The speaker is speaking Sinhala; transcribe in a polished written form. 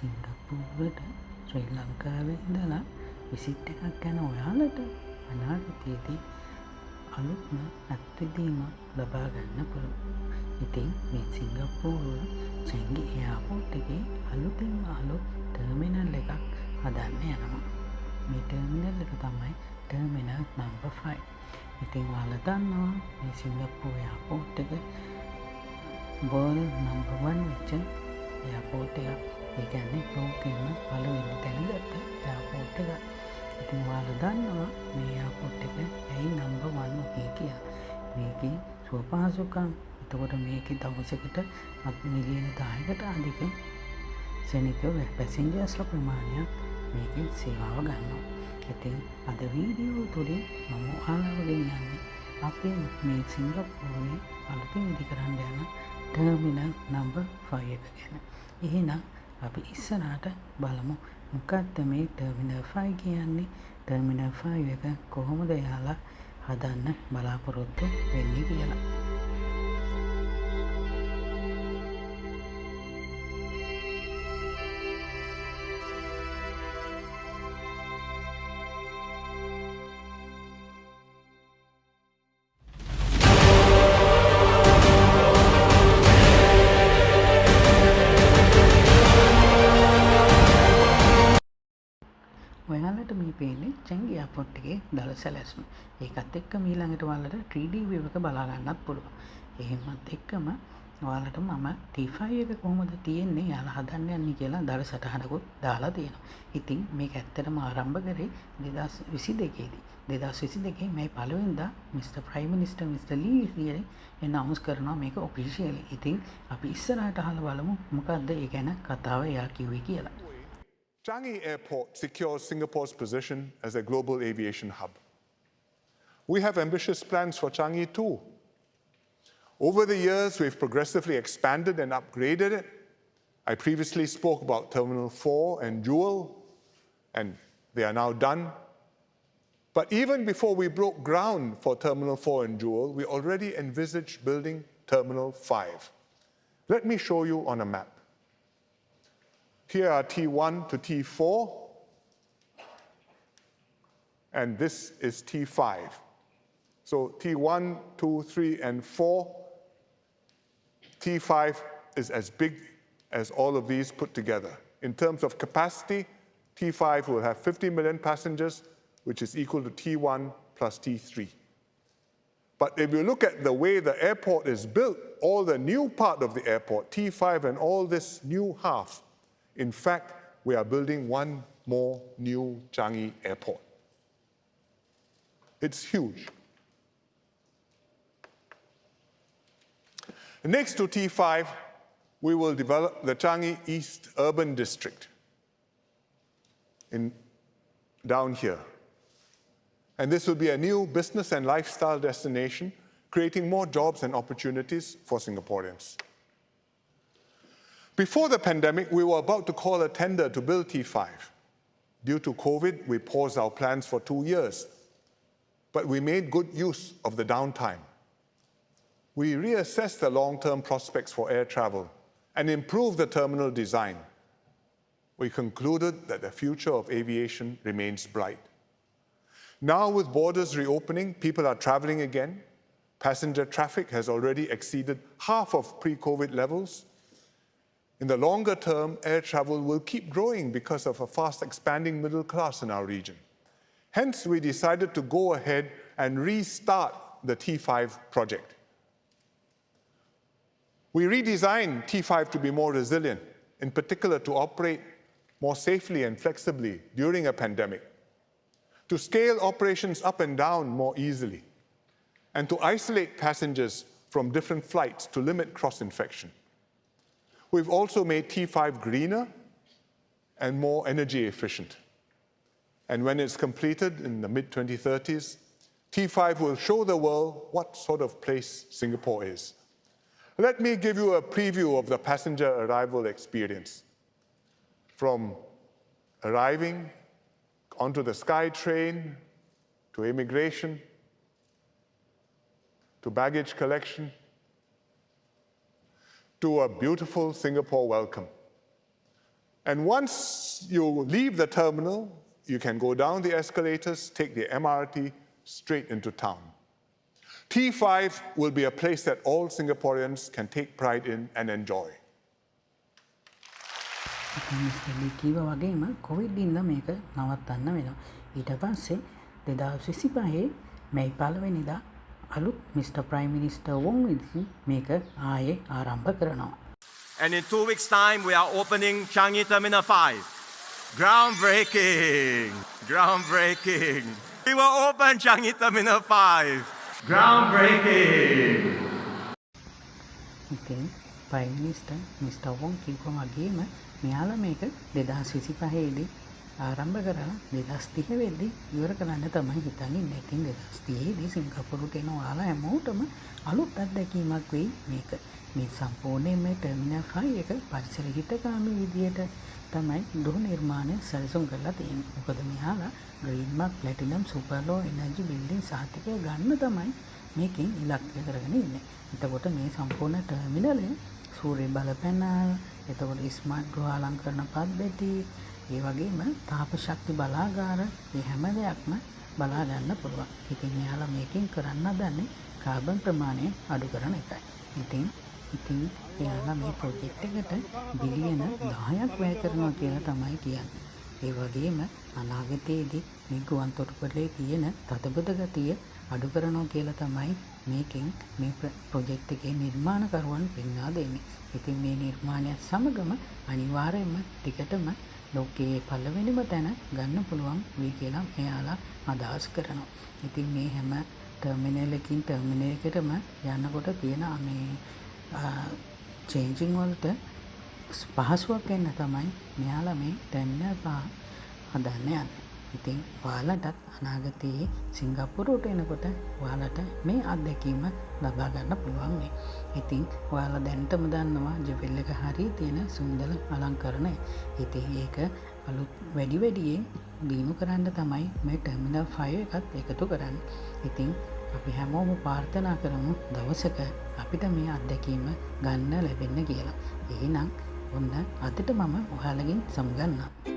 සිංගප්පූරුවට ශ්‍රී ලංකාවේ ඉඳලා විසිට් එකක් ගැන ඔයාලට අනාගතයේදී අලුත්ම අත්විඳීම ලබා ගන්න පුළුවන්. ඉතින් මේ සිංගප්පූරුව චැංගි එයාපෝට් එකේ අලුතින්ම අලුත් ටර්මිනල් එකක් හදන්න යනවා. මේ ටර්මිනල් එක තමයි ටර්මිනල් නම්බර් 5. ඉතින් ඔයාලා දන්නවා මේ සිංගප්පූරු එයාපෝට් එක වර්ල්ඩ් නම්බර් 1 වෙච්ච එයාපෝට් එකක්. ඒ කියන්නේ ලෝකෙම පළවෙනි තැන ගත්ත එයාපෝට් එකක්. ඉතින් ඔයාලා දන්නවා මේ එයාපෝට් එක ඇයි නම්බර් 1 වගේ කියලා. මේකේ සුවපහසුකම්, එතකොට මේකේ දවසකට මිලියන 10කට අධික ක්ෂණික පැසෙන්ජර්ස්ලා ප්‍රමාණයක් මේකේ සේවාව ගන්නවා. ඉතින් අද වීඩියෝ තුලින් මම ඔයාලව ගෙනියන්නේ අපේ මේ සිංගප්පූරුවේ අලුතින් ඉදි කරන්න යන ටර්මිනල් නම්බර් 5 එක ගැන. එහෙනම් අපි ඉස්සරහට බලමු මොකක්ද මේ ටර්මිනල් 5 කියන්නේ. ටර්මිනල් 5 එක කොහොමද එයාලා හදන්න බලාපොරොත්තු වෙන්නේ කියලා. ඔයාලට මේ පේන්නේ චැංගි එයාපෝට් එකේ දළ සැලැස්ම. ඒකත් එක්ක ඊළඟට ඔයාලට 3D view එක බලා ගන්නත් පුළුවන්. එහෙමත් එක්කම ඔයාලට මම T5 එක කොහොමද තියෙන්නේ යාලා හදන්න යන්නේ කියලා දළ සටහනකුත් දාලා තියෙනවා. ඉතින් මේක ඇත්තටම ආරම්භ කරේ 2022 දී. 2022 මේ පළවෙනිදා මිස්ටර් ප්‍රයිම් මිනිස්ටර් මිස්ටර් ලී කියන්නේ එනවුන්ස් කරනවා මේක ඔෆිෂියලි. ඉතින් අපි ඉස්සරහට අහලා බලමු මොකද්ද ඒ ගැන කතාව එයා කිව්වේ කියලා. Changi Airport secures Singapore's position as a global aviation hub. We have ambitious plans for Changi too. Over the years, we've progressively expanded and upgraded it. I previously spoke about Terminal 4 and Jewel, and they are now done. But even before we broke ground for Terminal 4 and Jewel, we already envisaged building Terminal 5. Let me show you on a map. Here are T1 to T4, and this is T5. So T1, 2, 3, and 4. T5 is as big as all of these put together. In terms of capacity, T5 will have 50 million passengers, which is equal to T1 plus T3. But if you look at the way the airport is built, all the new part of the airport, T5 and all this new half, in fact, we are building one more new Changi Airport. It's huge. Next to T5, we will develop the Changi East Urban District down here. And this will be a new business and lifestyle destination, creating more jobs and opportunities for Singaporeans. Before the pandemic, we were about to call a tender to build T5. Due to COVID, we paused our plans for 2 years, but we made good use of the downtime. We reassessed the long-term prospects for air travel and improved the terminal design. We concluded that the future of aviation remains bright. Now, with borders reopening, people are traveling again. Passenger traffic has already exceeded half of pre-COVID levels. In the longer term, air travel will keep growing because of a fast expanding middle class in our region. Hence, we decided to go ahead and restart the T5 project. We redesigned T5 to be more resilient, in particular to operate more safely and flexibly during a pandemic, to scale operations up and down more easily, and to isolate passengers from different flights to limit cross-infection. We've also made T5 greener and more energy efficient. And when it's completed in the mid-2030s, T5 will show the world what sort of place Singapore is. Let me give you a preview of the passenger arrival experience. From arriving onto the SkyTrain, to immigration, to baggage collection, to a beautiful Singapore welcome. And once you leave the terminal, you can go down the escalators, take the MRT straight into town. T5 will be a place that all Singaporeans can take pride in and enjoy. Mister කීව වගේම කොවිඩ් ඉඳ මේක නවත්තන්න වෙනවා. ඊට පස්සේ 2025 මැයි 15 වෙනිදා අලුත් මිස්ටර් ප්‍රයිම් මිනිස්ටර් වොන් විසින් මේක ආයේ ආරම්භ කරනවා. And in 2 weeks' time, we are opening Changi Terminal 5. Groundbreaking! Groundbreaking! We will open Changi Terminal 5. Groundbreaking! ඉතින් ප්‍රයිම් මිනිස්ටර් මිස්ටර් වොන් කිව්ව වගේම මෙයාලා මේක 2025 දී ආරම්භ කරලා 2030 වෙද්දී ඉවර කරන්න තමයි හිතන් ඉන්නේ. ඉතින් 2030 දී සිංගප්පූරුට එන ඔයාලා හැමෝටම අලුත් අත්දැකීමක් වෙයි මේක. මේ සම්පූර්ණයෙන් මේ ටර්මිනල් 5 එක පරිසර හිතකාමී විදියට තමයි ගෘහ නිර්මාණය සැලසුම් කරලා තියෙන්නේ. මොකද මෙයාලා ග්‍රීන් මාර්ක් ප්ලැටිනම් සුපර් ලෝ එනර්ජි බිල්ඩින් සාතිකය ගන්න තමයි මේකෙන් ඉලක්කය කරගෙන ඉන්නේ. එතකොට මේ සම්පූර්ණ ටර්මිනලය සූර්ය බල පැනල්, එතකොට ස්මාර්ට් ගෘහ අලංකරණ පද්ධති, ඒ වගේම තාප ශක්ති බලාගාර, මේ හැම දෙයක්ම බලා ගන්න පුළුවන්. ඉතින් මෙයාලා මේකෙන් කරන්න හදන්නේ කාබන් ප්‍රමාණය අඩු කරන එකයි. ඉතින් එයාලා මේ ප්‍රොජෙක්ට් එකට බිලියන 10ක් වැය කරනවා කියලා තමයි කියන්නේ. ඒ වගේම අනාගතයේදී මේ ගුවන් තොටුපළේ තියෙන තදබද ගතිය අඩු කරනවා කියලා තමයි මේකෙන් මේ ප්‍රොජෙක්ට් එකේ නිර්මාණකරුවන් පෙන්වා දෙන්නේ. ඉතින් මේ නිර්මාණයත් සමගම අනිවාර්යයෙන්ම ටිකටම ලෝකයේ පළවෙනිම තැන ගන්න පුළුවන් වෙයි කියලා මෙයාලා අදහස් කරනවා. ඉතින් මේ හැම ටර්මිනල් එකකටම යනකොට තියෙන මේ චේන්ජින් වලට පහසුවක් වෙන්න තමයි මෙයාලා මේ ටර්මිනල් 5 හදන්න යන්නේ. ඉතින් ඔයාලටත් අනාගතයේ සිංගප්පූරුවට එනකොට ඔයාලට මේ අත්දැකීම ලබා ගන්න පුළුවන් වෙයි. ඉතින් ඔයාලා දැනටම දන්නවා ජෙවෙල් එක හරිය තියෙන සුන්දර අලංකරණය. ඉතින් ඒක අලුත් වැඩියෙන් දිනු කරන්න තමයි මේ ටර්මිනල් 5 එකත් එකතු කරන්නේ. ඉතින් අපි හැමෝම ප්‍රාර්ථනා කරමු දවසක අපිට මේ අත්දැකීම ගන්න ලැබෙන්න කියලා. එහෙනම් ඔන්න අදට මම ඔයාලගෙන් සමුගන්නම්.